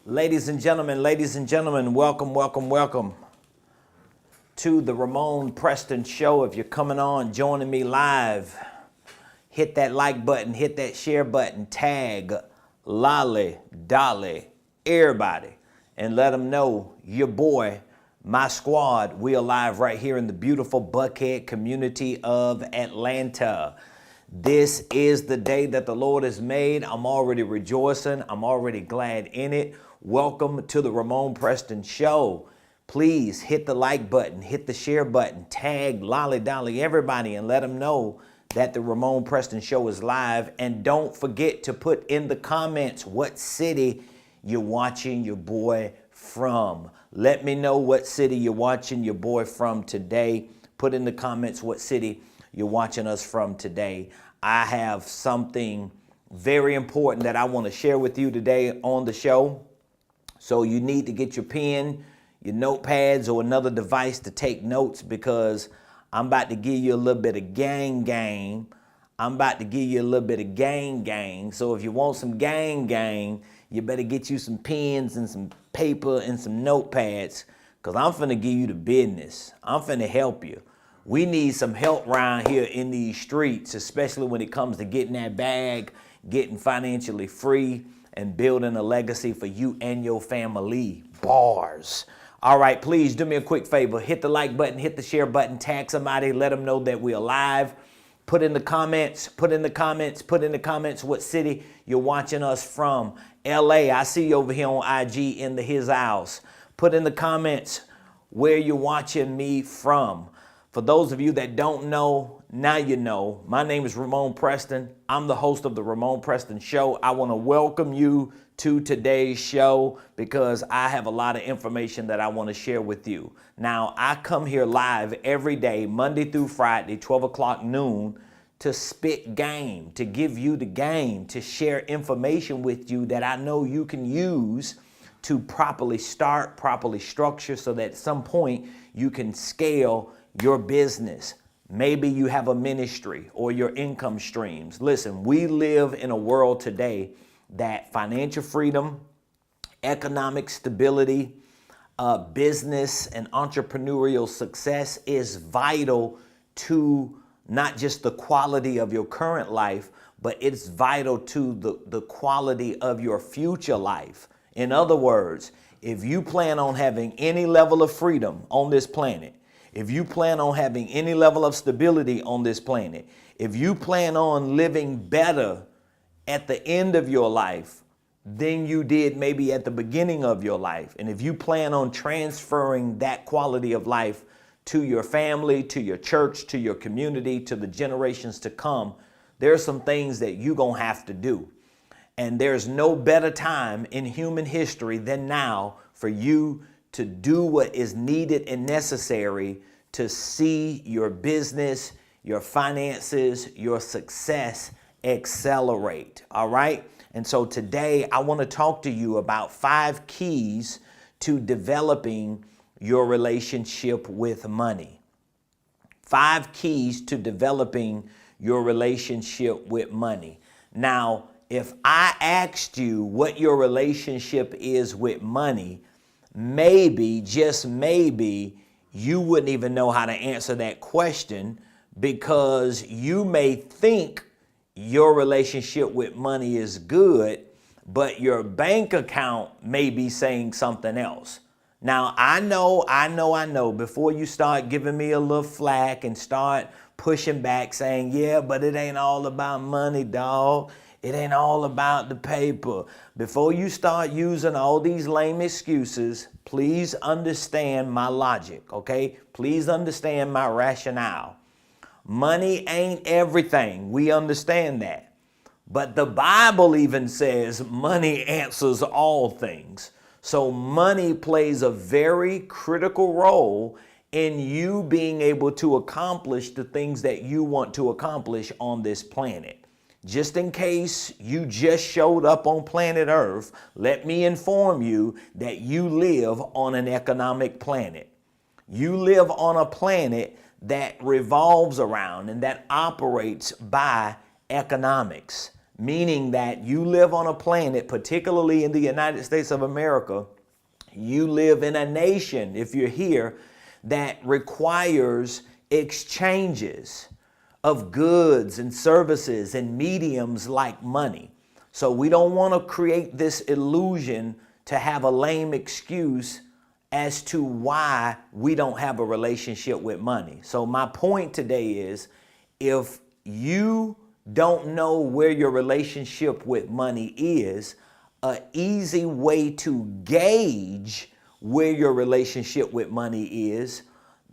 Ladies and gentlemen, welcome to the Ramonepreston Show. If you're coming on, joining me live, hit that like button, hit that share button, tag Lolly, Dolly, everybody, and let them know your boy, my squad, we are live right here in the beautiful Buckhead community of Atlanta. This is the day that the Lord has made. I'm already rejoicing. I'm already glad in it. Welcome to the Ramonepreston Show. Please hit the like button, hit the share button, tag Lolly Dolly, everybody, and let them know that the Ramonepreston Show is live. And don't forget to put in the comments what city you're watching your boy from. Let me know what city you're watching your boy from today. Put in the comments what city you're watching us from today. I have something very important that I want to share with you today on the show. So you need to get your pen, your notepads, or another device to take notes, because I'm about to give you a little bit of gang. I'm about to give you a little bit of gang. So if you want some gang, you better get you some pens and some paper and some notepads, because I'm finna give you the business. I'm finna help you. We need some help around here in these streets, especially when it comes to getting that bag, getting financially free, and building a legacy for you and your family. Bars. All right, please do me a quick favor. Hit the like button, hit the share button, tag somebody, let them know that we're live. Put in the comments what city you're watching us from. LA, I see you over here on IG in the His House. Put in the comments where you're watching me from. For those of you that don't know, now you know. My name is Ramonepreston. I'm the host of the Ramonepreston Show. I want to welcome you to today's show because I have a lot of information that I want to share with you. Now, I come here live every day, Monday through Friday, 12 o'clock noon, to spit game, to give you the game, to share information with you that I know you can use to properly start, properly structure, so that at some point you can scale your business. Maybe you have a ministry or your income streams. Listen, we live in a world today that financial freedom, economic stability, business and entrepreneurial success is vital to not just the quality of your current life, but it's vital to the quality of your future life. In other words, if you plan on having any level of freedom on this planet, if you plan on having any level of stability on this planet, if you plan on living better at the end of your life than you did maybe at the beginning of your life, and if you plan on transferring that quality of life to your family, to your church, to your community, to the generations to come, there are some things that you're going to have to do. And there's no better time in human history than now for you to do what is needed and necessary to see your business, your finances, your success accelerate. All right? And so today I want to talk to you about 5 keys to developing your relationship with money. 5 keys to developing your relationship with money. Now, if I asked you what your relationship is with money, maybe, just maybe, you wouldn't even know how to answer that question, because you may think your relationship with money is good, but your bank account may be saying something else. Now, I know, before you start giving me a little flack and start pushing back saying, yeah, but it ain't all about money, dog. It ain't all about the paper. Before you start using all these lame excuses, please understand my logic, okay? Please understand my rationale. Money ain't everything. We understand that. But the Bible even says money answers all things. So money plays a very critical role in you being able to accomplish the things that you want to accomplish on this planet. Just in case you just showed up on planet Earth, let me inform you that you live on an economic planet. You live on a planet that revolves around and that operates by economics. meaning that you live on a planet, particularly in the United States of America, you live in a nation, if you're here, that requires exchanges of goods and services and mediums like money. So we don't want to create this illusion to have a lame excuse as to why we don't have a relationship with money. So my point today is, if you don't know where your relationship with money is, an easy way to gauge where your relationship with money is,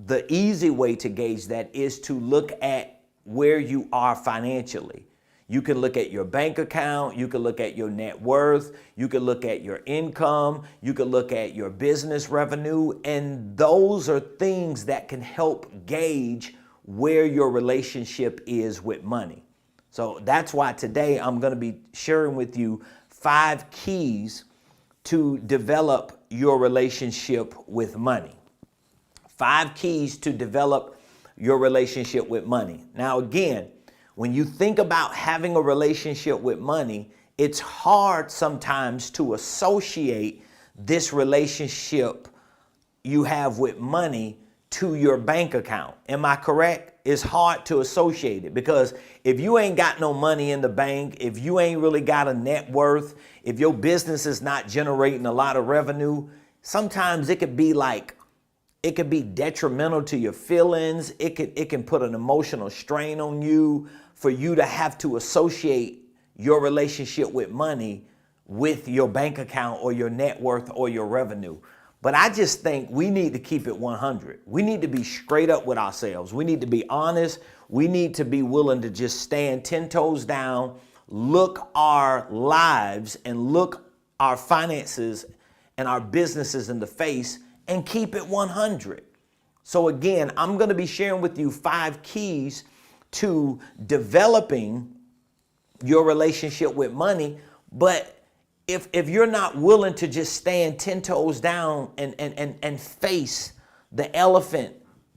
the easy way to gauge that is to look at where you are financially. You can look at your bank account, you can look at your net worth, you can look at your income, you can look at your business revenue, and those are things that can help gauge where your relationship is with money. So that's why today I'm going to be sharing with you 5 keys to develop your relationship with money. 5 keys to develop your relationship with money. Now, again, when you think about having a relationship with money, it's hard sometimes to associate this relationship you have with money to your bank account. Am I correct? It's hard to associate it, because if you ain't got no money in the bank, if you ain't really got a net worth, if your business is not generating a lot of revenue, sometimes it could be detrimental to your feelings. It can put an emotional strain on you for you to have to associate your relationship with money with your bank account or your net worth or your revenue. But I just think we need to keep it 100. We need to be straight up with ourselves. We need to be honest. We need to be willing to just stand 10 toes down, look our lives and look our finances and our businesses in the face and keep it 100. So again, I'm going to be sharing with you 5 keys to developing your relationship with money. But if you're not willing to just stand 10 toes down and face the elephant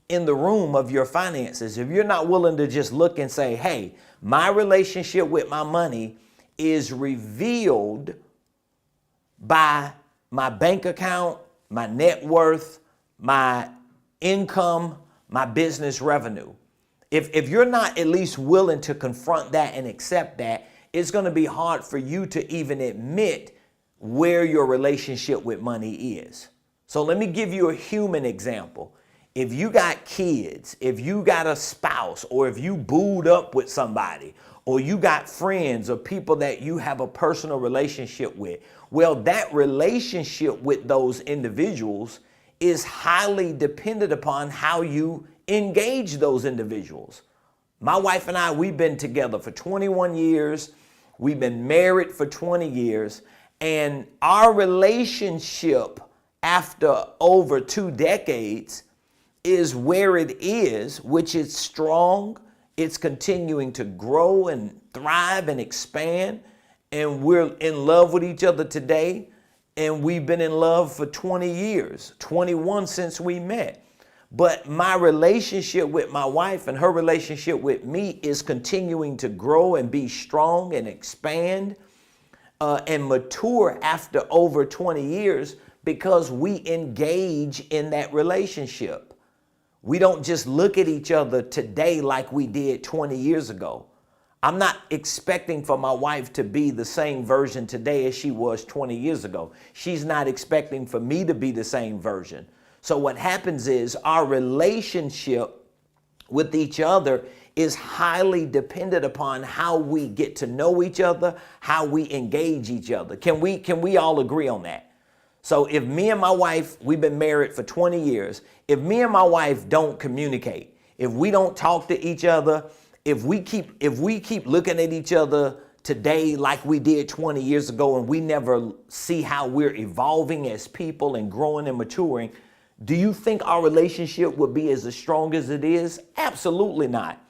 in the room of your finances, if you're not willing to just look and say, hey, my relationship with my money is revealed by my bank account, my net worth, my income, my business revenue. If you're not at least willing to confront that and accept that, it's going to be hard for you to even admit where your relationship with money is. So let me give you a human example. If you got kids, if you got a spouse, or if you booed up with somebody, or you got friends or people that you have a personal relationship with, well, that relationship with those individuals is highly dependent upon how you engage those individuals. My wife and I, we've been together for 21 years. We've been married for 20 years. And our relationship after over 2 decades is where it is, which is strong. It's continuing to grow and thrive and expand. And we're in love with each other today. And we've been in love for 20 years, 21 since we met. But my relationship with my wife and her relationship with me is continuing to grow and be strong and expand and mature after over 20 years because we engage in that relationship. We don't just look at each other today like we did 20 years ago. I'm not expecting for my wife to be the same version today as she was 20 years ago. She's not expecting for me to be the same version. So what happens is our relationship with each other is highly dependent upon how we get to know each other, how we engage each other. Can we all agree on that? So if me and my wife, we've been married for 20 years, if me and my wife don't communicate, if we don't talk to each other, if we keep looking at each other today like we did 20 years ago and we never see how we're evolving as people and growing and maturing, do you think our relationship would be as strong as it is? Absolutely not.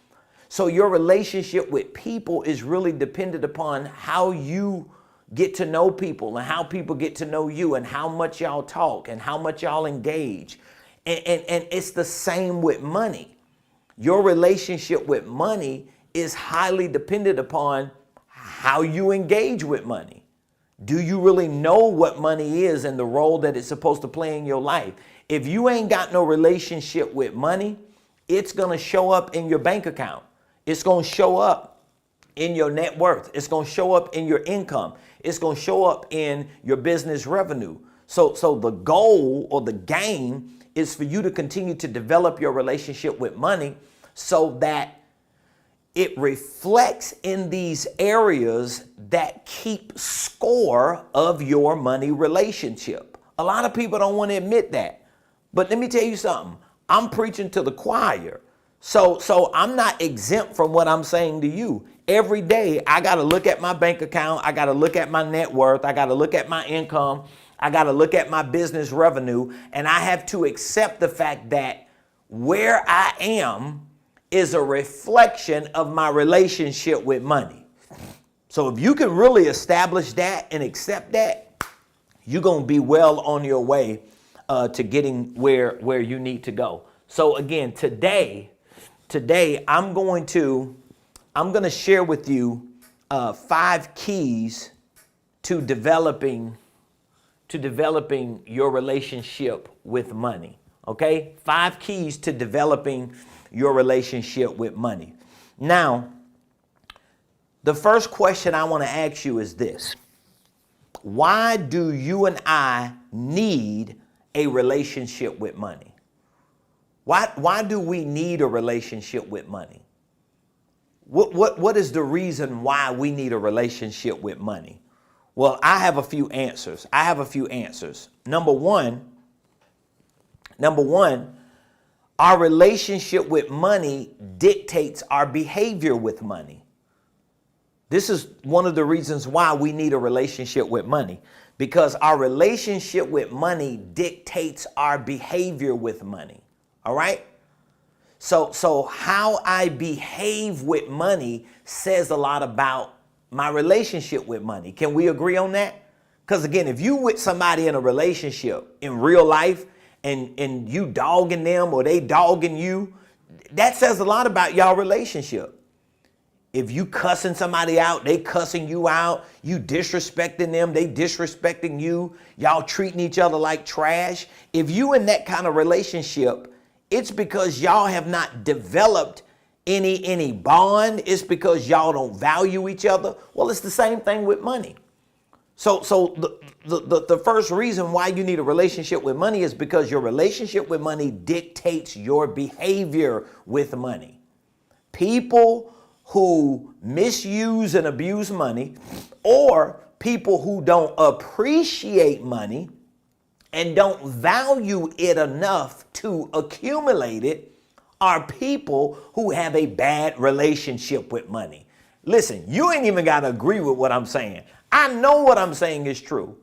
So your relationship with people is really dependent upon how you get to know people and how people get to know you and how much y'all talk and how much y'all engage. And it's the same with money. Your relationship with money is highly dependent upon how you engage with money. Do you really know what money is and the role that it's supposed to play in your life? If you ain't got no relationship with money, it's going to show up in your bank account. It's going to show up in your net worth. It's going to show up in your income. It's going to show up in your business revenue. So the goal or the game is for you to continue to develop your relationship with money so that it reflects in these areas that keep score of your money relationship. A lot of people don't want to admit that. But let me tell you something. I'm preaching to the choir. So I'm not exempt from what I'm saying to you. Every day I got to look at my bank account. I got to look at my net worth. I got to look at my income. I got to look at my business revenue. And I have to accept the fact that where I am is a reflection of my relationship with money. So if you can really establish that and accept that, you're going to be well on your way to getting where you need to go. So again, today I'm going to share with you 5 keys to developing your relationship with money. Okay? 5 keys to developing your relationship with money. Now, the first question I want to ask you is this. Why do you and I need a relationship with money? Why do we need a relationship with money? What is the reason why we need a relationship with money? Well, I have a few answers. Number one, our relationship with money dictates our behavior with money. This is one of the reasons why we need a relationship with money, because our relationship with money dictates our behavior with money. All right? So how I behave with money says a lot about my relationship with money. Can we agree on that? Because again, if you with somebody in a relationship in real life and you dogging them or they dogging you, that says a lot about y'all relationship. If you cussing somebody out, they cussing you out, you disrespecting them, they disrespecting you, y'all treating each other like trash. If you in that kind of relationship, it's because y'all have not developed any bond. It's because y'all don't value each other. Well, it's the same thing with money. So the first reason why you need a relationship with money is because your relationship with money dictates your behavior with money. People who misuse and abuse money, or people who don't appreciate money and don't value it enough to accumulate it, are people who have a bad relationship with money. Listen, you ain't even got to agree with what I'm saying. I know what I'm saying is true,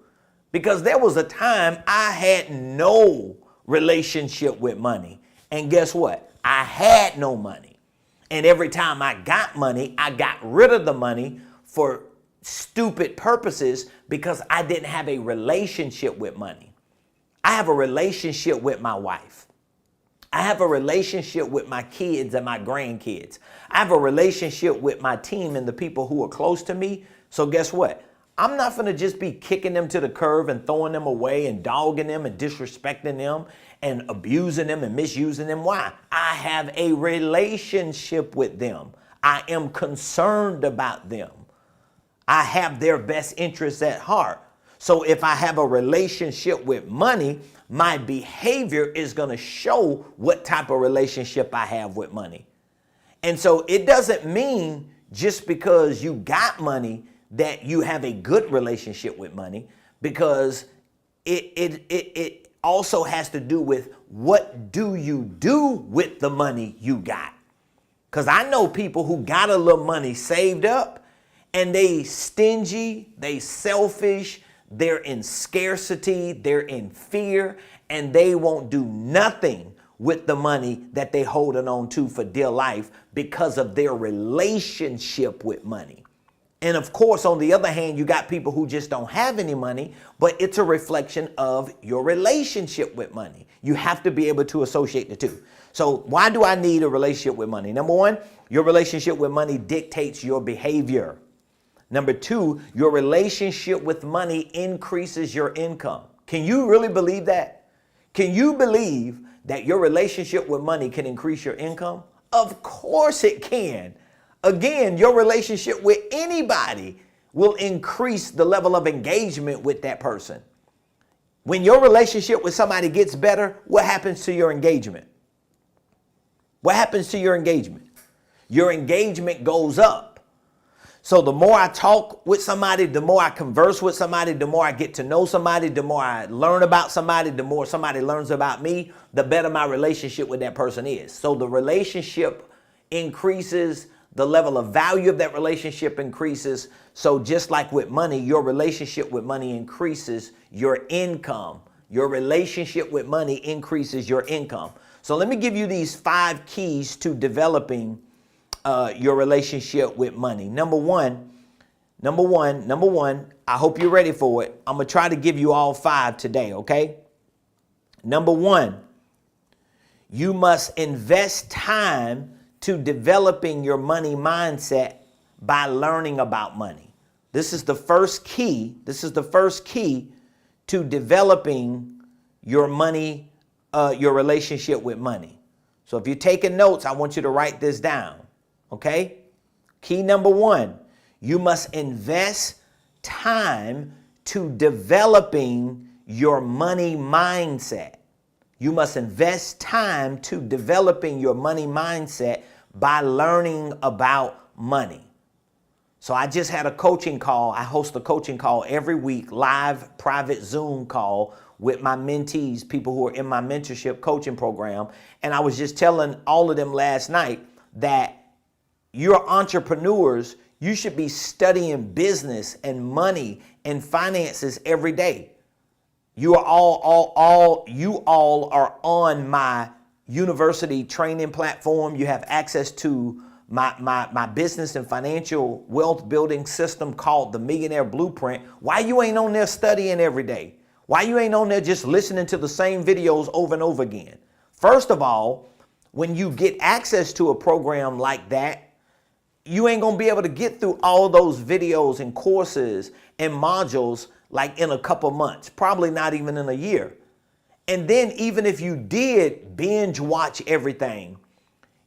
because there was a time I had no relationship with money. And guess what? I had no money. And every time I got money, I got rid of the money for stupid purposes because I didn't have a relationship with money. I have a relationship with my wife. I have a relationship with my kids and my grandkids. I have a relationship with my team and the people who are close to me. So guess what? I'm not going to just be kicking them to the curb and throwing them away and dogging them and disrespecting them and abusing them and misusing them. Why? I have a relationship with them. I am concerned about them. I have their best interests at heart. So if I have a relationship with money, my behavior is going to show what type of relationship I have with money. And so it doesn't mean just because you got money that you have a good relationship with money, because it also has to do with what do you do with the money you got. Because I know people who got a little money saved up and they stingy, they selfish, they're in scarcity, they're in fear, and they won't do nothing with the money that they holding on to for dear life because of their relationship with money. And of course, on the other hand, you got people who just don't have any money, but it's a reflection of your relationship with money. You have to be able to associate the two. So why do I need a relationship with money? Number one, your relationship with money dictates your behavior. Number two, your relationship with money increases your income. Can you really believe that? Can you believe that your relationship with money can increase your income? Of course it can. Again, your relationship with anybody will increase the level of engagement with that person. When your relationship with somebody gets better, what happens to your engagement? What happens to your engagement? Your engagement goes up. So the more I talk with somebody, the more I converse with somebody, the more I get to know somebody, the more I learn about somebody, the more somebody learns about me, the better my relationship with that person is. So the relationship increases, the level of value of that relationship increases. So just like with money, your relationship with money increases your income. Your relationship with money increases your income. So let me give you these 5 keys to developing your relationship with money. Number one, I hope you're ready for it. I'm going to try to give you all 5 today, okay? Number 1, you must invest time to developing your money mindset by learning about money. This is the first key. This is the first key to developing your money, your relationship with money. So if you're taking notes, I want you to write this down. Okay? Key number 1, you must invest time to developing your money mindset. You must invest time to developing your money mindset by learning about money. So I just had a coaching call. I host a coaching call every week, live private Zoom call with my mentees, people who are in my mentorship coaching program. And I was just telling all of them last night that you're entrepreneurs, you should be studying business and money and finances every day. You are all are on my university training platform. You have access to my business and financial wealth building system called the Millionaire Blueprint. Why you ain't on there studying every day? Why you ain't on there just listening to the same videos over and over again? First of all, when you get access to a program like that, you ain't gonna be able to get through all those videos and courses and modules like in a couple months, probably not even in a year. And then even if you did binge watch everything,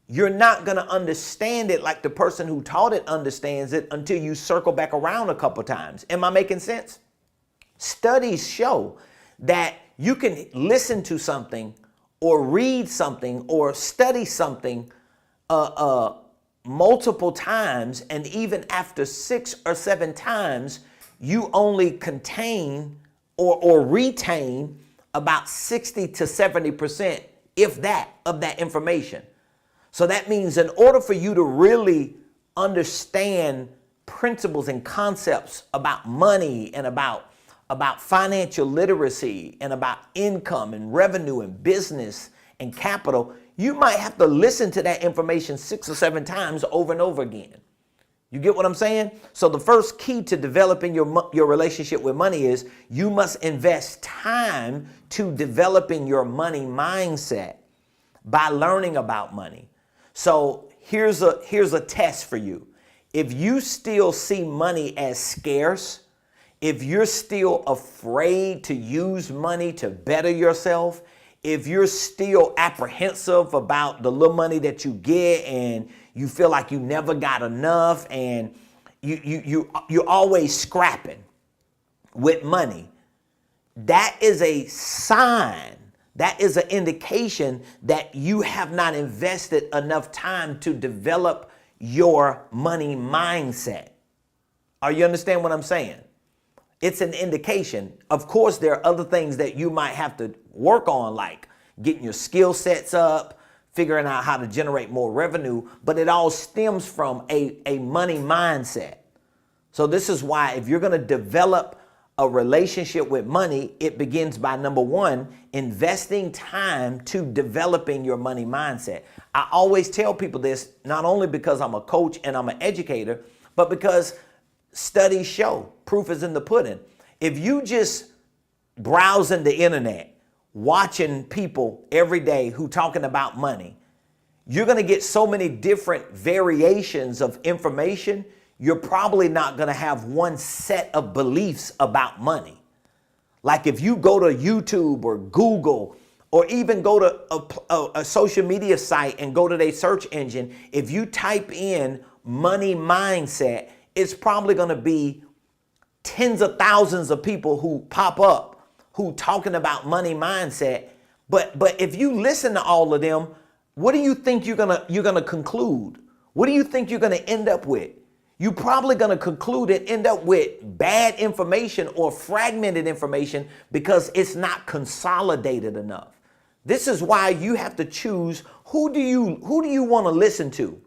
you're not gonna understand it like the person who taught it understands it until you circle back around a couple times. Am I making sense? Studies show that you can listen to something or read something or study something multiple times, and even after 6 or 7 times, you only contain or retain about 60 to 70%, if that, of that information. So that means in order for you to really understand principles and concepts about money and about financial literacy and about income and revenue and business and capital, you might have to listen to that information 6 or 7 times over and over again. You get what I'm saying? So the first key to developing your relationship with money is you must invest time to developing your money mindset by learning about money. So here's a test for you. If you still see money as scarce, if you're still afraid to use money to better yourself, if you're still apprehensive about the little money that you get and you feel like you never got enough and you're always scrapping with money, that is a sign, that is an indication that you have not invested enough time to develop your money mindset. Are you understand what I'm saying? It's an indication. Of course, there are other things that you might have to work on, like getting your skill sets up, figuring out how to generate more revenue, but it all stems from a money mindset. So this is why if you're going to develop a relationship with money, it begins by, number 1, investing time to developing your money mindset. I always tell people this, not only because I'm a coach and I'm an educator, but because studies show, proof is in the pudding. If you just browsing the internet, watching people every day who talking about money, you're going to get so many different variations of information. you're probably not going to have one set of beliefs about money. Like if you go to YouTube or Google or even go to a social media site and go to their search engine, if you type in money mindset, it's probably going to be tens of thousands of people who pop up who talking about money mindset. But if you listen to all of them, what do you think you're gonna conclude? What do you think you're gonna end up with? You're probably gonna conclude and end up with bad information or fragmented information because it's not consolidated enough. This is why you have to choose who do you want to listen to.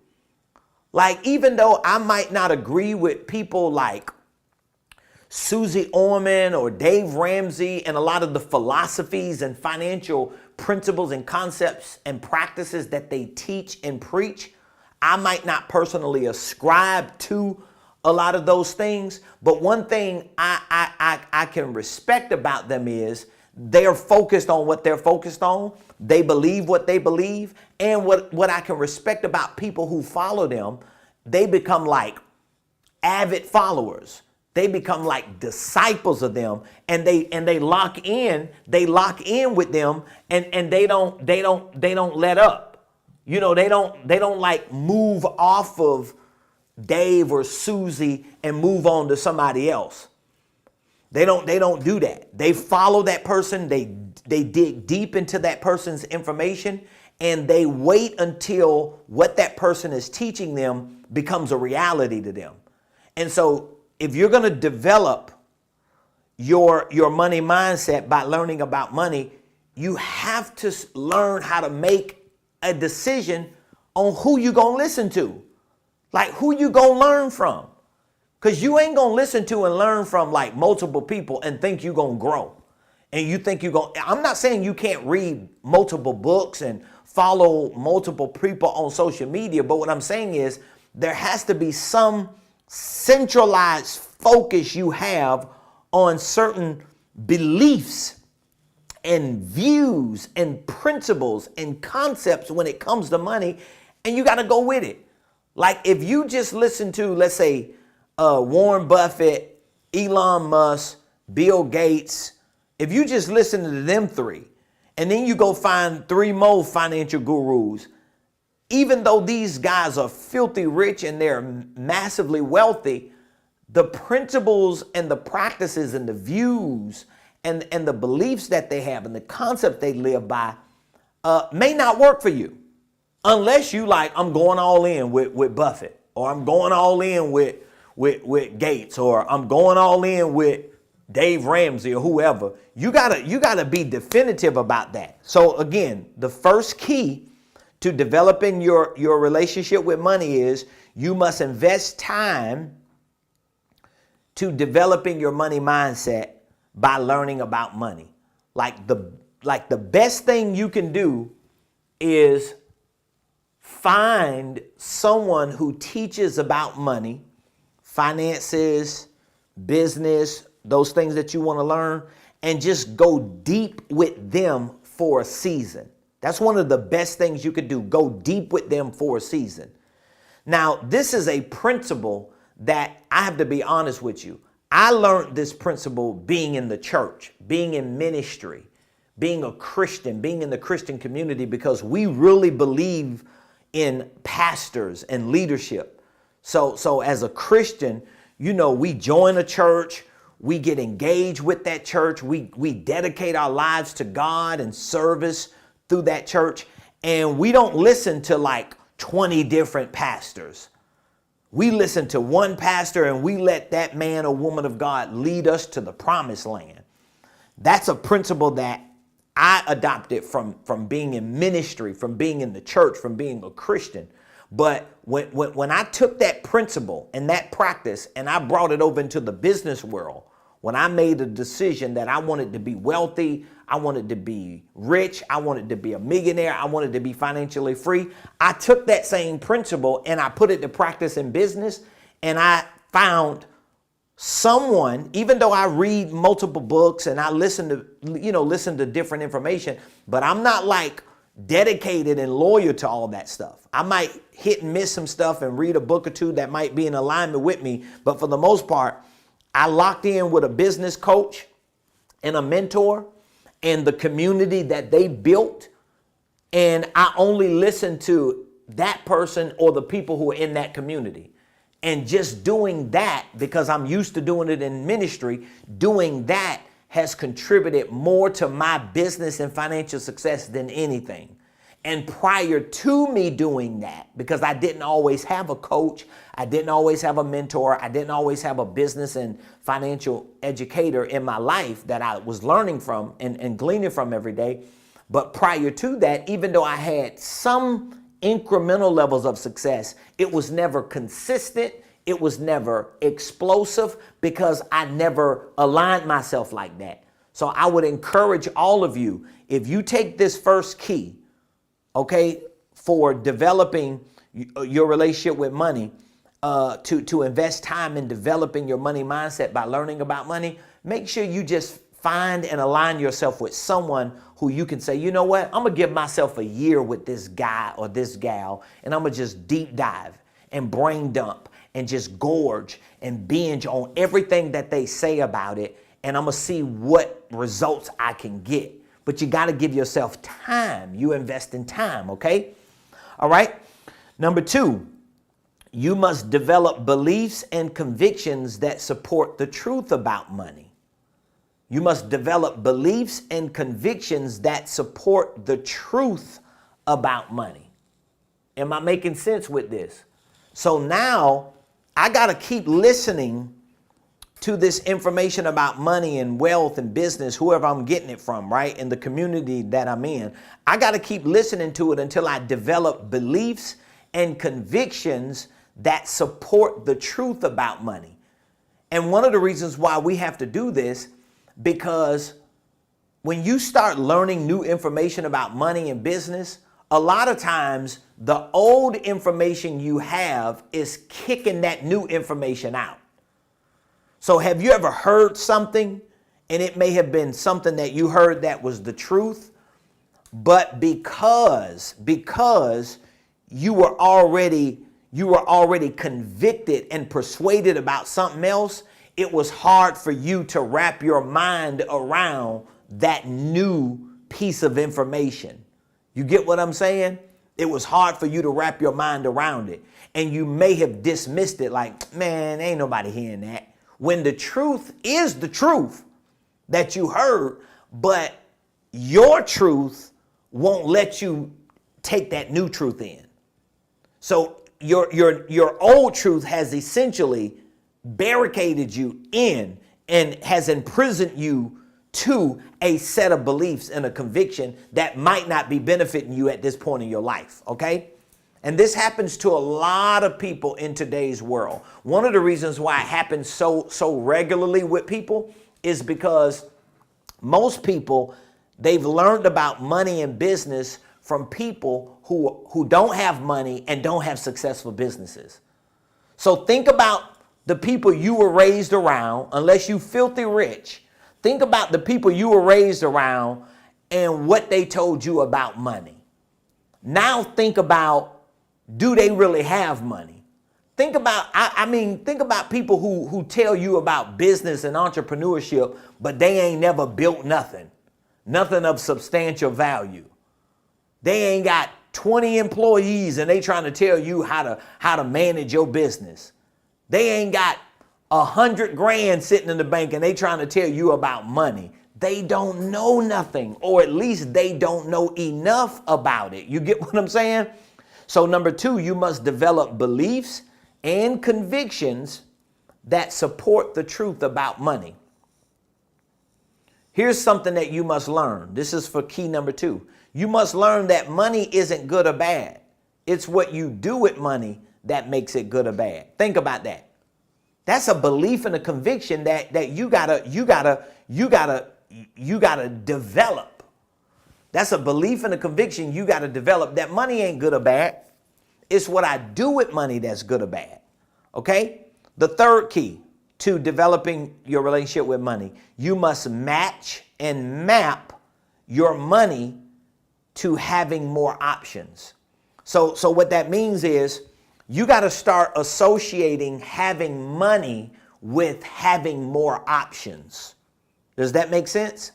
Like, even though I might not agree with people like Susie Orman or Dave Ramsey and a lot of the philosophies and financial principles and concepts and practices that they teach and preach, I might not personally ascribe to a lot of those things. But one thing I can respect about them is they're focused on what they're focused on. They believe what they believe. And what I can respect about people who follow them, they become like avid followers. They become like disciples of them, and they lock in with them, and they don't let up. You know, they don't like move off of Dave or Susie and move on to somebody else. They don't do that. They follow that person, they dig deep into that person's information, and they wait until what that person is teaching them becomes a reality to them. And so if you're going to develop your money mindset by learning about money, you have to learn how to make a decision on who you're going to listen to. Like, who you going to learn from. Because you ain't going to listen to and learn from like multiple people and think you're going to grow. And you think you're going to, I'm not saying you can't read multiple books and follow multiple people on social media. But what I'm saying is there has to be some centralized focus you have on certain beliefs and views and principles and concepts when it comes to money, and you got to go with it. Like if you just listen to, let's say, Warren Buffett, Elon Musk, Bill Gates, if you just listen to them three, and then you go find three more financial gurus, even though these guys are filthy rich and they're massively wealthy, the principles and the practices and the views and the beliefs that they have and the concept they live by may not work for you. Unless you like, I'm going all in with Buffett, or I'm going all in with Gates, or I'm going all in with Dave Ramsey or whoever. You gotta be definitive about that. So again, the first key to developing your relationship with money is you must invest time to developing your money mindset by learning about money. Like the best thing you can do is find someone who teaches about money, finances, business, those things that you want to learn, and just go deep with them for a season. That's one of the best things you could do. Go deep with them for a season. Now, this is a principle that I have to be honest with you. I learned this principle being in the church, being in ministry, being a Christian, being in the Christian community, because we really believe in pastors and leadership. So as a Christian, you know, we join a church, we get engaged with that church, we dedicate our lives to God and service through that church, and we don't listen to like 20 different pastors. We listen to one pastor and we let that man or woman of God lead us to the promised land. That's a principle that I adopted from being in ministry, from being in the church, from being a Christian. But when I took that principle and that practice and I brought it over into the business world, when I made a decision that I wanted to be wealthy, I wanted to be rich, I wanted to be a millionaire, I wanted to be financially free, I took that same principle and I put it to practice in business, and I found someone, even though I read multiple books and I listen to different information, but I'm not like dedicated and loyal to all that stuff. I might hit and miss some stuff and read a book or two that might be in alignment with me, but for the most part, I locked in with a business coach and a mentor and the community that they built, and I only listen to that person or the people who are in that community. And just doing that, because I'm used to doing it in ministry, doing that has contributed more to my business and financial success than anything. And prior to me doing that, because I didn't always have a coach, I didn't always have a mentor, I didn't always have a business and financial educator in my life that I was learning from and gleaning from every day. But prior to that, even though I had some incremental levels of success, it was never consistent. It was never explosive because I never aligned myself like that. So I would encourage all of you, if you take this first key, okay, for developing your relationship with money, to invest time in developing your money mindset by learning about money, make sure you just find and align yourself with someone who you can say, you know what, I'm gonna give myself a year with this guy or this gal, and I'm gonna just deep dive and brain dump and just gorge and binge on everything that they say about it, and I'm gonna see what results I can get. But you gotta give yourself time. You invest in time, okay? All right. Number 2, you must develop beliefs and convictions that support the truth about money. You must develop beliefs and convictions that support the truth about money. Am I making sense with this? So now I got to keep listening to this information about money and wealth and business, whoever I'm getting it from, right? In the community that I'm in, I got to keep listening to it until I develop beliefs and convictions that support the truth about money. And one of the reasons why we have to do this, because when you start learning new information about money and business, a lot of times the old information you have is kicking that new information out. So have you ever heard something and it may have been something that you heard that was the truth, but because you were already convicted and persuaded about something else, it was hard for you to wrap your mind around that new piece of information. You get what I'm saying? It was hard for you to wrap your mind around it. And you may have dismissed it like, man, ain't nobody hearing that. When the truth is the truth that you heard, but your truth won't let you take that new truth in. So your old truth has essentially barricaded you in and has imprisoned you to a set of beliefs and a conviction that might not be benefiting you at this point in your life, okay? And this happens to a lot of people in today's world. One of the reasons why it happens so regularly with people is because most people, they've learned about money and business from people who don't have money and don't have successful businesses. So think about the people you were raised around, unless you filthy rich. Think about the people you were raised around and what they told you about money. Now think about, do they really have money? Think about, think about people who tell you about business and entrepreneurship, but they ain't never built nothing of substantial value. They ain't got 20 employees and they trying to tell you how to manage your business. They ain't got 100 grand sitting in the bank and they trying to tell you about money. They don't know nothing, or at least they don't know enough about it. You get what I'm saying? So number 2, you must develop beliefs and convictions that support the truth about money. Here's something that you must learn. This is for key number 2. You must learn that money isn't good or bad. It's what you do with money that makes it good or bad. Think about that. That's a belief and a conviction that you gotta develop. That's a belief and a conviction you gotta develop, that money ain't good or bad. It's what I do with money that's good or bad. Okay? The third key to developing your relationship with money, you must match and map your money to having more options. So what that means is you got to start associating having money with having more options. Does that make sense?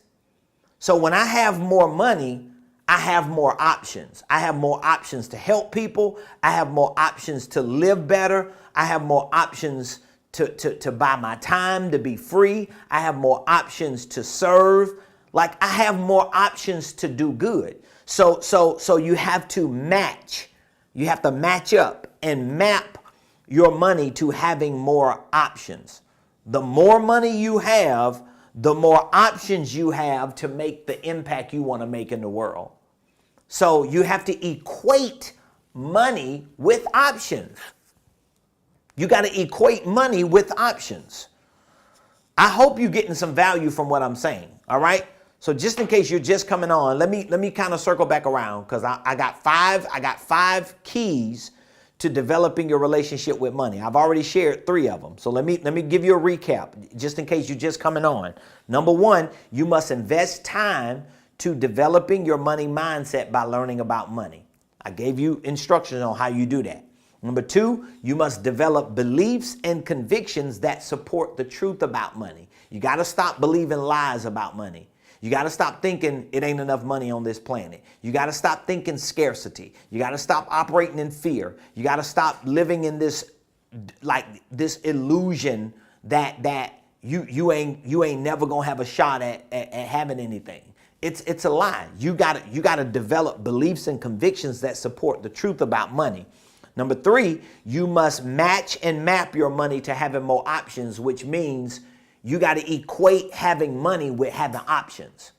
So when I have more money, I have more options. I have more options to help people. I have more options to live better. I have more options to buy my time, to be free. I have more options to serve. Like, I have more options to do good. So you have to match. You have to match up and map your money to having more options. The more money you have, the more options you have to make the impact you want to make in the world. So you have to equate money with options. You got to equate money with options. I hope you're getting some value from what I'm saying. All right. So just in case you're just coming on, let me kind of circle back around, because I got five keys to developing your relationship with money. I've already shared 3 of them. So let me give you a recap just in case you're just coming on. Number 1, you must invest time to developing your money mindset by learning about money. I gave you instructions on how you do that. Number 2, you must develop beliefs and convictions that support the truth about money. You got to stop believing lies about money. You got to stop thinking it ain't enough money on this planet. You got to stop thinking scarcity. You got to stop operating in fear. You got to stop living in this illusion that you ain't never gonna have a shot at having anything. It's a lie. You gotta develop beliefs and convictions that support the truth about money. Number 3, you must match and map your money to having more options, which means you got to equate having money with having options.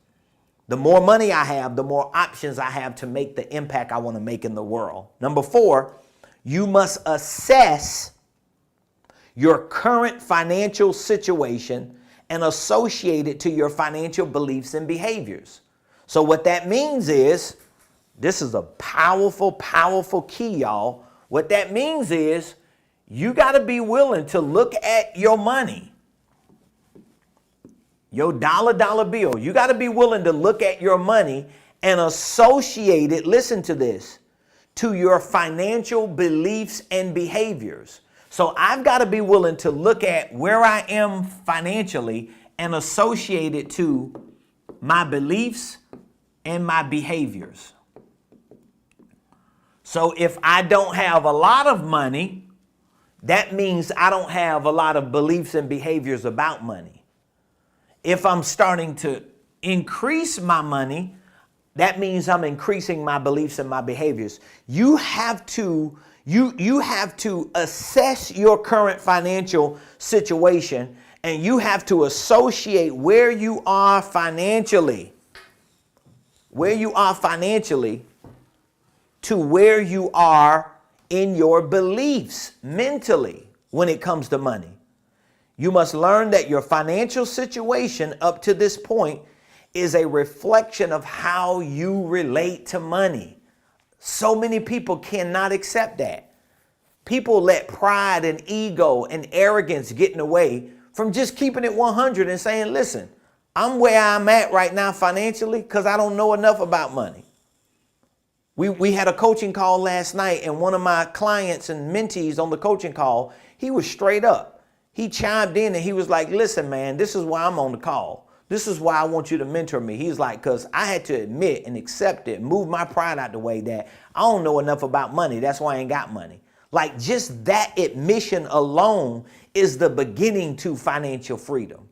The more money I have, the more options I have to make the impact I want to make in the world. Number 4, you must assess your current financial situation and associate it to your financial beliefs and behaviors. So what that means is, this is a powerful, powerful key, y'all. What that means is you got to be willing to look at your money, your dollar bill. You got to be willing to look at your money and associate it, listen to this, to your financial beliefs and behaviors. So I've got to be willing to look at where I am financially and associate it to my beliefs and my behaviors. So if I don't have a lot of money, that means I don't have a lot of beliefs and behaviors about money. If I'm starting to increase my money, that means I'm increasing my beliefs and my behaviors. You have to assess your current financial situation, and you have to associate where you are financially to where you are in your beliefs mentally when it comes to money. You must learn that your financial situation up to this point is a reflection of how you relate to money. So many people cannot accept that. People let pride and ego and arrogance get in the way from just keeping it 100 and saying, listen, I'm where I'm at right now financially because I don't know enough about money. We had a coaching call last night, and one of my clients and mentees on the coaching call, he was straight up. He chimed in and he was like, listen, man, this is why I'm on the call. This is why I want you to mentor me. He's like, because I had to admit and accept it, move my pride out the way that I don't know enough about money. That's why I ain't got money. Like, just that admission alone is the beginning to financial freedom.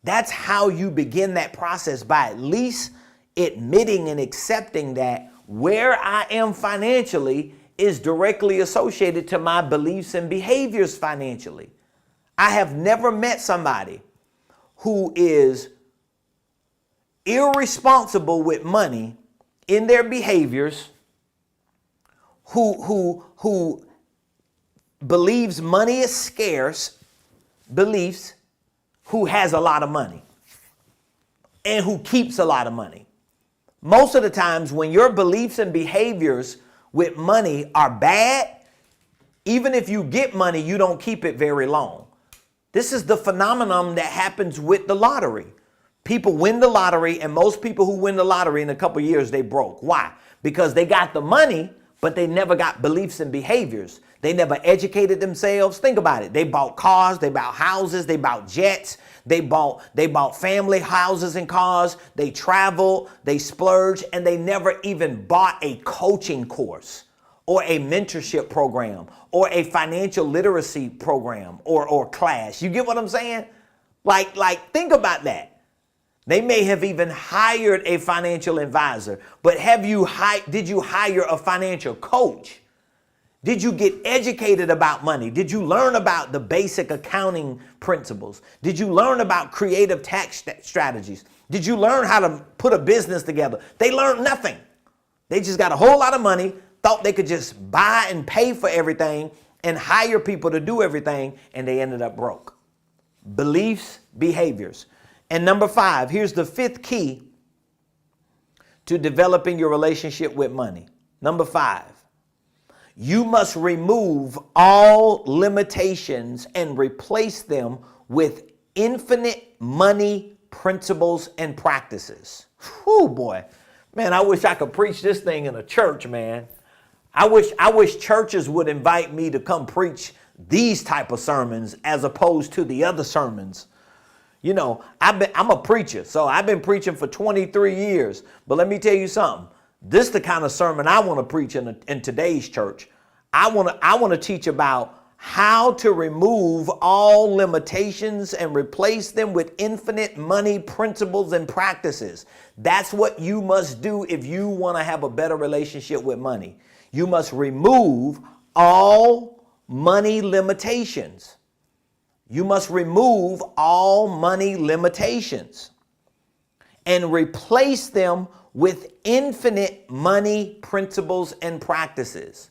That's how you begin that process, by at least admitting and accepting that where I am financially is directly associated to my beliefs and behaviors financially. I have never met somebody who is irresponsible with money in their behaviors, who believes money is scarce, beliefs, who has a lot of money and who keeps a lot of money. Most of the times when your beliefs and behaviors with money are bad, even if you get money, you don't keep it very long. This is the phenomenon that happens with the lottery. People win the lottery, and most people who win the lottery in a couple of years, they broke. Why? Because they got the money, but they never got beliefs and behaviors. They never educated themselves. Think about it. They bought cars, they bought houses, they bought jets, they bought family houses and cars, they traveled, they splurged, and they never even bought a coaching course or a mentorship program or a financial literacy program or class. You get what I'm saying? Like think about that. They may have even hired a financial advisor, but did you hire a financial coach? Did you get educated about money? Did you learn about the basic accounting principles? Did you learn about creative tax strategies? Did you learn how to put a business together? They learned nothing. They just got a whole lot of money, thought they could just buy and pay for everything and hire people to do everything, and they ended up broke. Beliefs, behaviors. And number 5, here's the 5th key to developing your relationship with money. Number 5, you must remove all limitations and replace them with infinite money principles and practices. Whew, boy. Man, I wish I could preach this thing in a church, man. I wish churches would invite me to come preach these type of sermons as opposed to the other sermons. You know, I'm a preacher, so I've been preaching for 23 years. But let me tell you something. This is the kind of sermon I want to preach in today's church. I want to teach about how to remove all limitations and replace them with infinite money principles and practices. That's what you must do if you want to have a better relationship with money. You must remove all money limitations. You must remove all money limitations and replace them with infinite money principles and practices.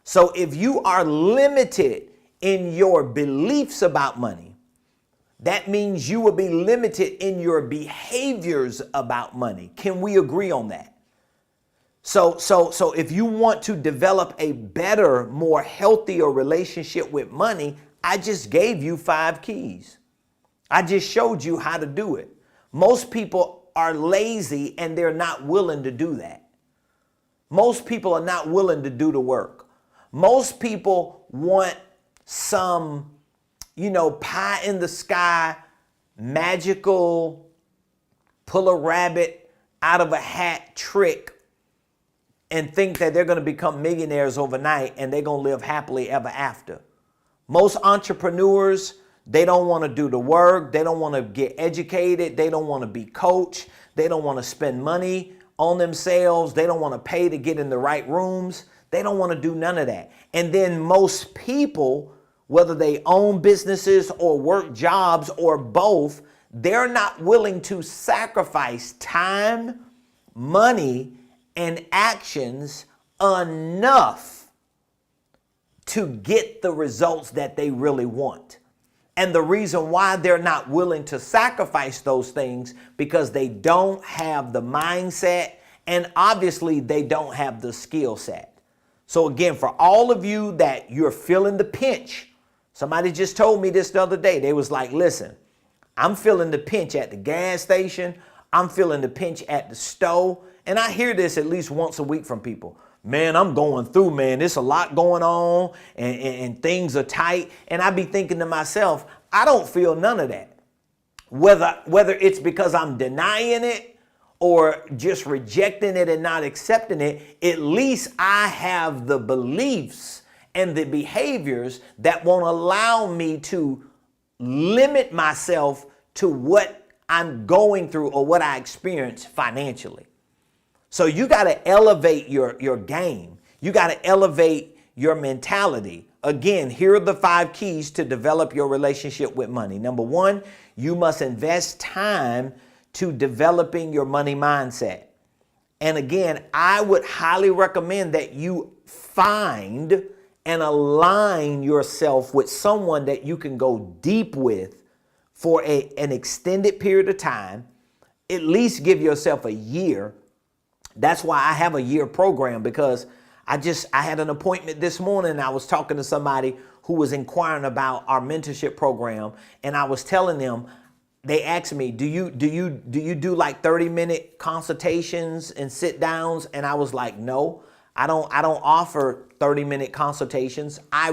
So if you are limited in your beliefs about money, that means you will be limited in your behaviors about money. Can we agree on that? So if you want to develop a better, more healthier relationship with money, I just gave you 5 keys. I just showed you how to do it. Most people are lazy and they're not willing to do that. Most people are not willing to do the work. Most people want some, pie in the sky, magical, pull a rabbit out of a hat trick and think that they're going to become millionaires overnight and they're going to live happily ever after. Most entrepreneurs, they don't want to do the work. They don't want to get educated. They don't want to be coached. They don't want to spend money on themselves. They don't want to pay to get in the right rooms. They don't want to do none of that. And then most people, whether they own businesses or work jobs or both, they're not willing to sacrifice time, money, and actions enough to get the results that they really want. And the reason why they're not willing to sacrifice those things because they don't have the mindset and obviously they don't have the skill set. So again, for all of you that you're feeling the pinch, somebody just told me this the other day. They was like, listen, I'm feeling the pinch at the gas station. I'm feeling the pinch at the store. And I hear this at least once a week from people. Man, I'm going through, man. There's a lot going on and things are tight. And I be thinking to myself, I don't feel none of that. Whether it's because I'm denying it or just rejecting it and not accepting it, at least I have the beliefs and the behaviors that won't allow me to limit myself to what I'm going through or what I experience financially. So you got to elevate your game. You got to elevate your mentality. Again, here are the 5 keys to develop your relationship with money. Number 1, you must invest time to developing your money mindset. And again, I would highly recommend that you find and align yourself with someone that you can go deep with for an extended period of time. At least give yourself a year. That's why I have a year program, because I had an appointment this morning. I was talking to somebody who was inquiring about our mentorship program, and I was telling them they asked me, do you do like 30-minute consultations and sit downs? And I was like, no, I don't offer 30-minute consultations. I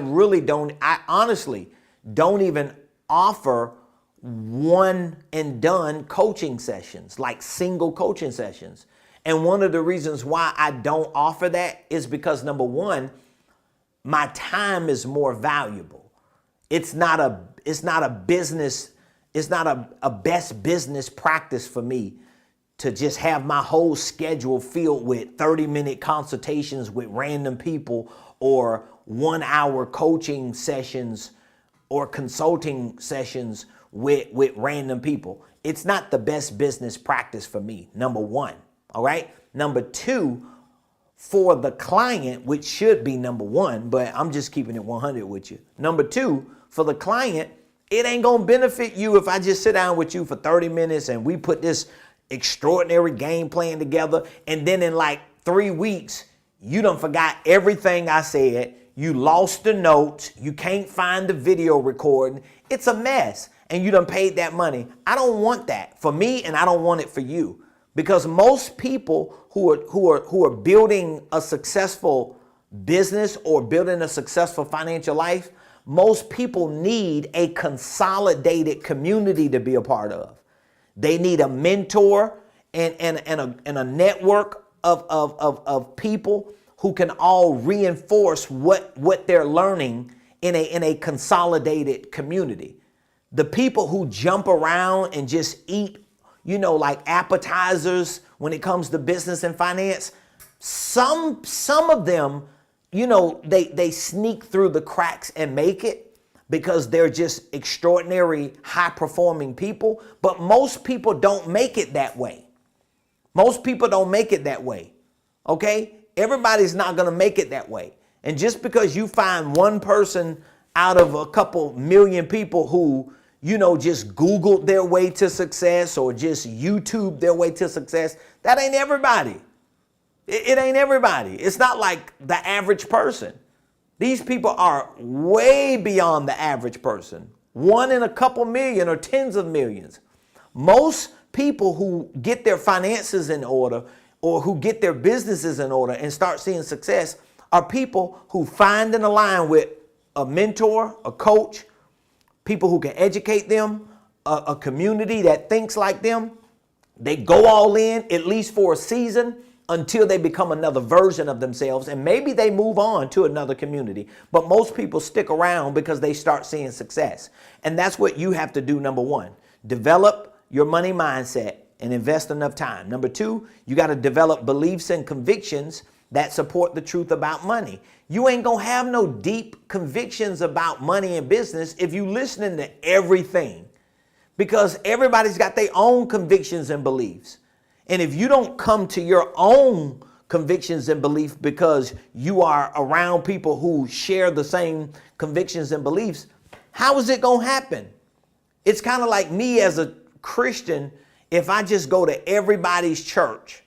honestly don't even offer one and done coaching sessions, like single coaching sessions. And one of the reasons why I don't offer that is because, number one, my time is more valuable. It's not a business, it's not a best business practice for me to just have my whole schedule filled with 30-minute consultations with random people or 1-hour coaching sessions or consulting sessions with random people. It's not the best business practice for me, number one. All right. Number two, for the client, which should be number one, but I'm just keeping it 100 with you. Number two, for the client, it ain't going to benefit you if I just sit down with you for 30 minutes and we put this extraordinary game plan together. And then in like 3 weeks, you done forgot everything I said. You lost the notes. You can't find the video recording. It's a mess. And you done paid that money. I don't want that for me, and I don't want it for you. Because most people who are building a successful business or building a successful financial life, most people need a consolidated community to be a part of. They need a mentor and a network of people who can all reinforce what they're learning in a consolidated community. The people who jump around and just eat, like appetizers when it comes to business and finance, some of them, they sneak through the cracks and make it because they're just extraordinary, high-performing people. But most people don't make it that way. Most people don't make it that way, okay? Everybody's not going to make it that way. And just because you find one person out of a couple million people who just Googled their way to success or just YouTube their way to success, that ain't everybody. It ain't everybody. It's not like the average person. These people are way beyond the average person. One in a couple million or tens of millions. Most people who get their finances in order or who get their businesses in order and start seeing success are people who find and align with a mentor, a coach, people who can educate them, a community that thinks like them. They go all in, at least for a season, until they become another version of themselves. And maybe they move on to another community. But most people stick around because they start seeing success. And that's what you have to do, number one. Develop your money mindset and invest enough time. Number two, you got to develop beliefs and convictions that support the truth about money. You ain't gonna have no deep convictions about money and business if you listening to everything, because everybody's got their own convictions and beliefs. And if you don't come to your own convictions and beliefs because you are around people who share the same convictions and beliefs, how is it gonna happen? It's kind of like me as a Christian, if I just go to everybody's church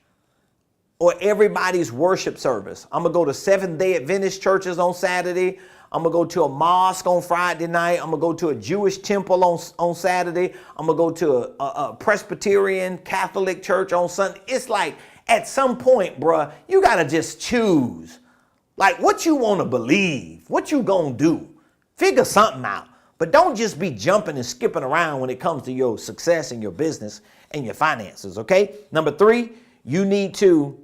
or everybody's worship service. I'm going to go to Seventh-day Adventist churches on Saturday. I'm going to go to a mosque on Friday night. I'm going to go to a Jewish temple on Saturday. I'm going to go to a Presbyterian Catholic church on Sunday. It's like at some point, bruh, you got to just choose. Like what you want to believe, what you going to do. Figure something out. But don't just be jumping and skipping around when it comes to your success and your business and your finances, okay? Number three, you need to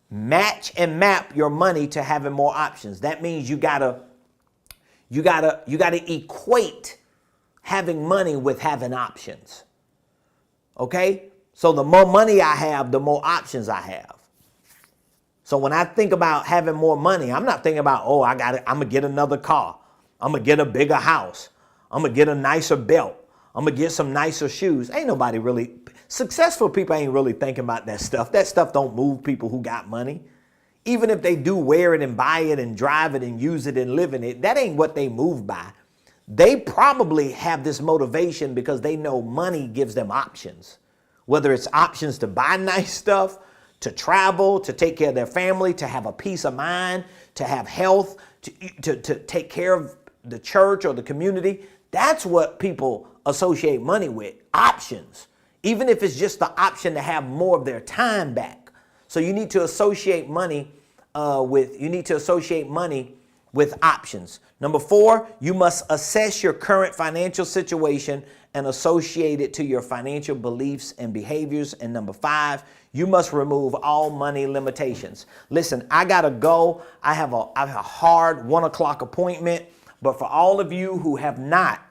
match and map your money to having more options. That means you gotta equate having money with having options. Okay? So the more money I have, the more options I have. So when I think about having more money, I'm not thinking about, I'm gonna get another car. I'm gonna get a bigger house. I'm gonna get a nicer belt. I'm gonna get some nicer shoes. Ain't nobody really, successful people ain't really thinking about that stuff. That stuff don't move people who got money. Even if they do wear it and buy it and drive it and use it and live in it, that ain't what they move by. They probably have this motivation because they know money gives them options. Whether it's options to buy nice stuff, to travel, to take care of their family, to have a peace of mind, to have health, to take care of the church or the community. That's what people associate money with, options. Even if it's just the option to have more of their time back. So you need to associate money with options. Number 4, you must assess your current financial situation and associate it to your financial beliefs and behaviors. And number 5, you must remove all money limitations. Listen, I gotta go. I have a hard 1 o'clock appointment, but for all of you who have not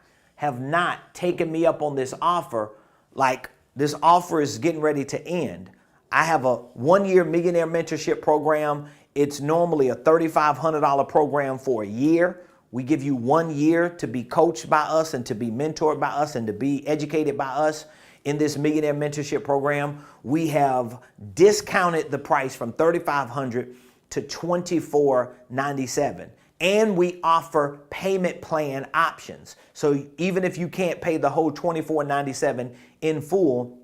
taken me up on this offer, like this offer is getting ready to end. I have a 1-year Millionaire Mentorship program. It's normally a $3,500 program for a year. We give you 1 year to be coached by us and to be mentored by us and to be educated by us. In this Millionaire Mentorship program, we have discounted the price from $3,500 to $2,497. And we offer payment plan options. So even if you can't pay the whole $2,497 in full,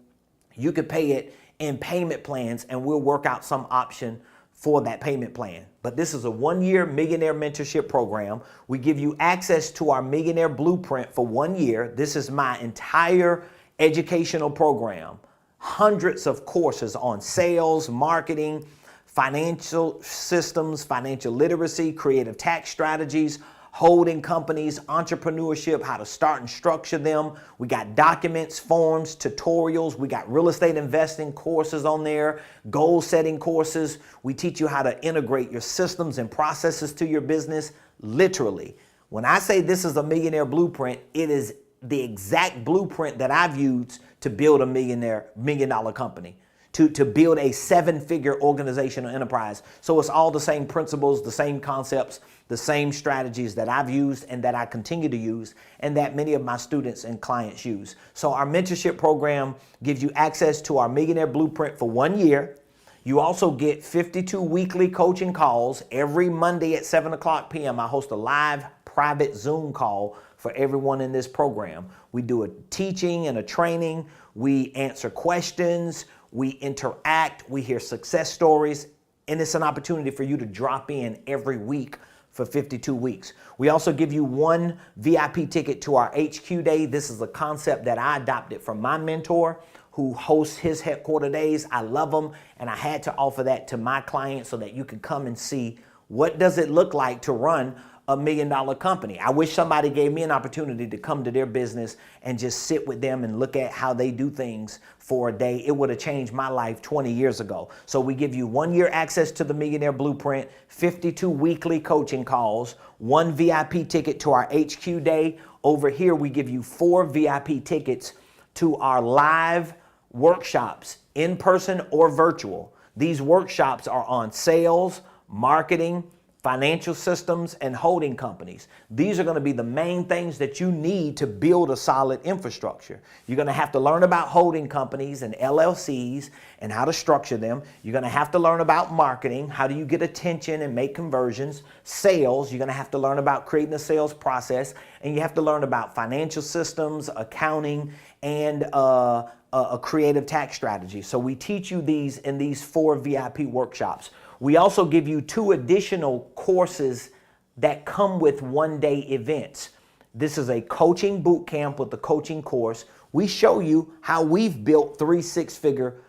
you could pay it in payment plans and we'll work out some option for that payment plan. But this is a 1-year Millionaire Mentorship program. We give you access to our Millionaire Blueprint for 1 year. This is my entire educational program. Hundreds of courses on sales, marketing, financial systems, financial literacy, creative tax strategies, holding companies, entrepreneurship, how to start and structure them. We got documents, forms, tutorials. We got real estate investing courses on there, goal setting courses. We teach you how to integrate your systems and processes to your business, literally. When I say this is a Millionaire Blueprint, it is the exact blueprint that I've used to build a $1 million company. To build a 7-figure organizational enterprise. So it's all the same principles, the same concepts, the same strategies that I've used and that I continue to use and that many of my students and clients use. So our mentorship program gives you access to our Millionaire Blueprint for 1 year. You also get 52 weekly coaching calls. Every Monday at 7 o'clock p.m. I host a live private Zoom call for everyone in this program. We do a teaching and a training. We answer questions. We interact, we hear success stories, and it's an opportunity for you to drop in every week for 52 weeks. We also give you 1 VIP ticket to our HQ Day. This is a concept that I adopted from my mentor who hosts his headquarter days. I love them, and I had to offer that to my clients so that you can come and see what does it look like to run a $1 million company. I wish somebody gave me an opportunity to come to their business and just sit with them and look at how they do things for a day. It would have changed my life 20 years ago. So we give you 1 year access to the Millionaire Blueprint, 52 weekly coaching calls, 1 VIP ticket to our HQ Day. Over here, we give you 4 VIP tickets to our live workshops, in person or virtual. These workshops are on sales, marketing, financial systems, and holding companies. These are going to be the main things that you need to build a solid infrastructure. You're going to have to learn about holding companies and LLCs and how to structure them. You're going to have to learn about marketing. How do you get attention and make conversions? Sales, you're going to have to learn about creating a sales process, and you have to learn about financial systems, accounting, and a creative tax strategy. So we teach you these in these 4 VIP workshops. We also give you 2 additional courses that come with 1-day events. This is a coaching boot camp with the coaching course. We show you how we've built 3 6-figure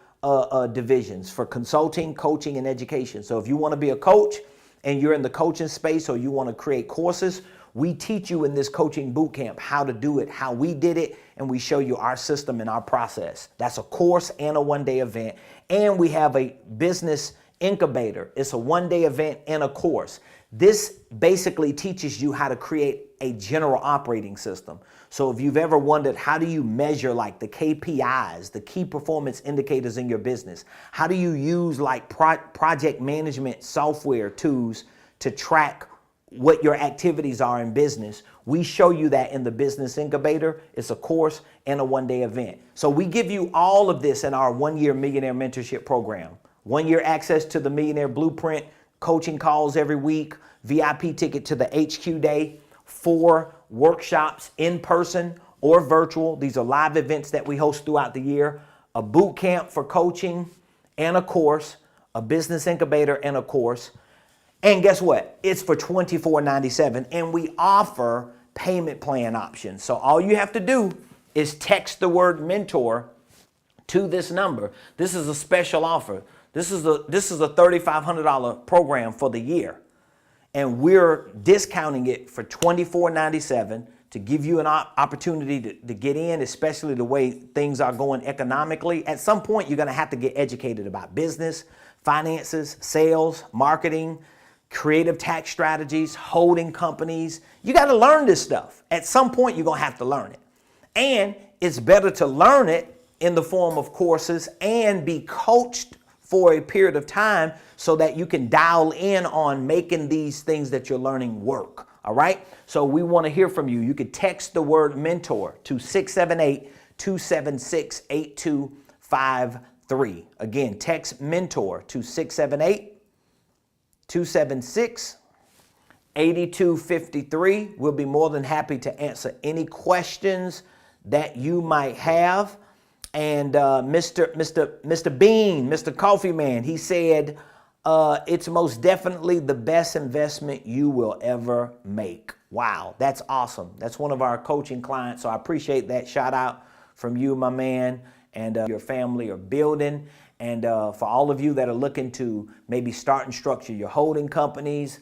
divisions for consulting, coaching, and education. So if you want to be a coach and you're in the coaching space or you want to create courses, we teach you in this coaching boot camp how to do it, how we did it, and we show you our system and our process. That's a course and a 1-day event. And we have a business incubator. It's a 1-day event and a course. This basically teaches you how to create a general operating system. So if you've ever wondered, how do you measure like the KPIs, the key performance indicators in your business? How do you use like project management software tools to track what your activities are in business? We show you that in the business incubator. It's a course and a 1-day event. So we give you all of this in our 1-year Millionaire Mentorship program. 1 year access to the Millionaire Blueprint, coaching calls every week, VIP ticket to the HQ Day, 4 workshops in person or virtual. These are live events that we host throughout the year, a boot camp for coaching and a course, a business incubator and a course. And guess what? It's for $24.97, and we offer payment plan options. So all you have to do is text the word mentor to this number. This is a special offer. This is a $3,500 program for the year. And we're discounting it for $24.97 to give you an opportunity to get in, especially the way things are going economically. At some point, you're going to have to get educated about business, finances, sales, marketing, creative tax strategies, holding companies. You got to learn this stuff. At some point, you're going to have to learn it. And it's better to learn it in the form of courses and be coached for a period of time so that you can dial in on making these things that you're learning work. All right? So we want to hear from you. You could text the word mentor to 678-276-8253. Again, text mentor to 678-276-8253. We'll be more than happy to answer any questions that you might have. And Mr. Bean, Mr. Coffee Man, he said, it's most definitely the best investment you will ever make. Wow, that's awesome. That's one of our coaching clients, so I appreciate that shout out from you, my man, and your family are building. And for all of you that are looking to maybe start and structure your holding companies,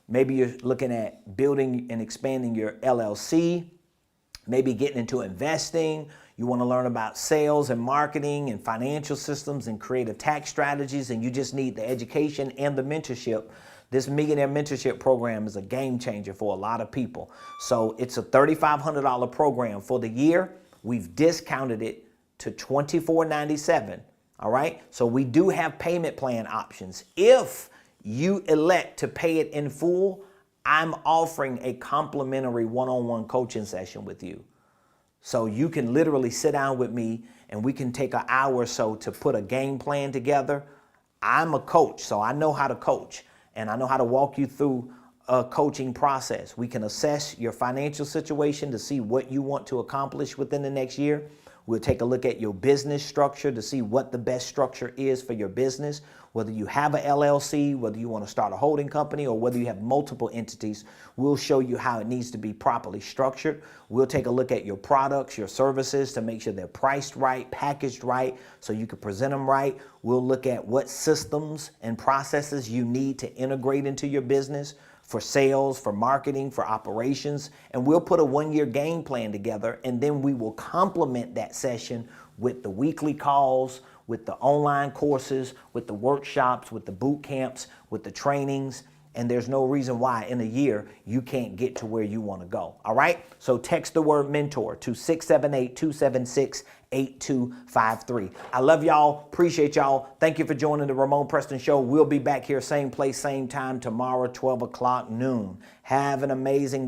maybe you're looking at building and expanding your LLC, maybe getting into investing, you want to learn about sales and marketing and financial systems and creative tax strategies, and you just need the education and the mentorship. This Millionaire Mentorship program is a game changer for a lot of people. So it's a $3,500 program for the year. We've discounted it to $24.97. All right. So we do have payment plan options. If you elect to pay it in full, I'm offering a complimentary one-on-one coaching session with you. So you can literally sit down with me and we can take an hour or so to put a game plan together. I'm a coach, so I know how to coach and I know how to walk you through a coaching process. We can assess your financial situation to see what you want to accomplish within the next year. We'll take a look at your business structure to see what the best structure is for your business, whether you have a LLC, whether you want to start a holding company, or whether you have multiple entities. We'll show you how it needs to be properly structured. We'll take a look at your products, your services to make sure they're priced right, packaged right, so you can present them right. We'll look at what systems and processes you need to integrate into your business for sales, for marketing, for operations, and we'll put a one-year game plan together, and then we will complement that session with the weekly calls, with the online courses, with the workshops, with the boot camps, with the trainings, and there's no reason why in a year you can't get to where you want to go. All right? So text the word mentor to 678-276-8253. I love y'all. Appreciate y'all. Thank you for joining the Ramonepreston Show. We'll be back here same place, same time tomorrow, 12 o'clock noon. Have an amazing day.